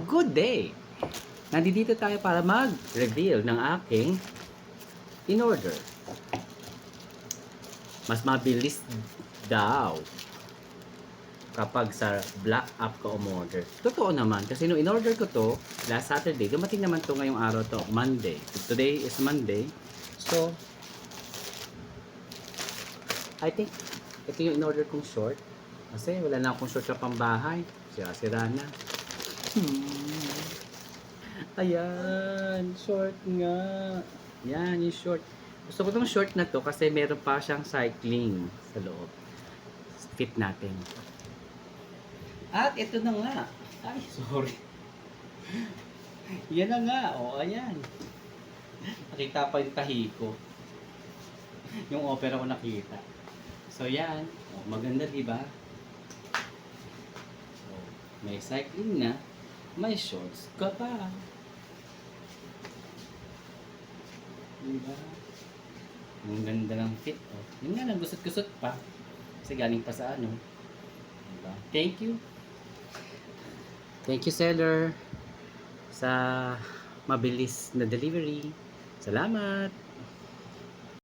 Good day! Nandito tayo para mag-reveal ng aking in-order. Mas mabilis daw kapag sa Black App ka umorder. Totoo naman, kasi nung in-order ko to last Saturday, dumating naman to ngayong araw to, Monday. Today is Monday. So, I think ito yung in-order kong short. Kasi wala na akong short sa pambahay. Sira-sira na. Ayan, short nga. Yan, yung short. Gusto ko tong short na to kasi meron pa siyang cycling sa loob. Fit natin. At ito na nga. Ay, sorry. Yan na nga. O, ayan. Nakita pa yung tahi ko. Yung opera ko nakita. So, yan. O, maganda, diba? So, may cycling na. May shorts ka pa. Diba? Ang ganda ng fit. Oh. Yun nga, nagusot-gusot pa. Kasi galing pa sa ano. Diba? Thank you. Thank you, seller, sa mabilis na delivery. Salamat.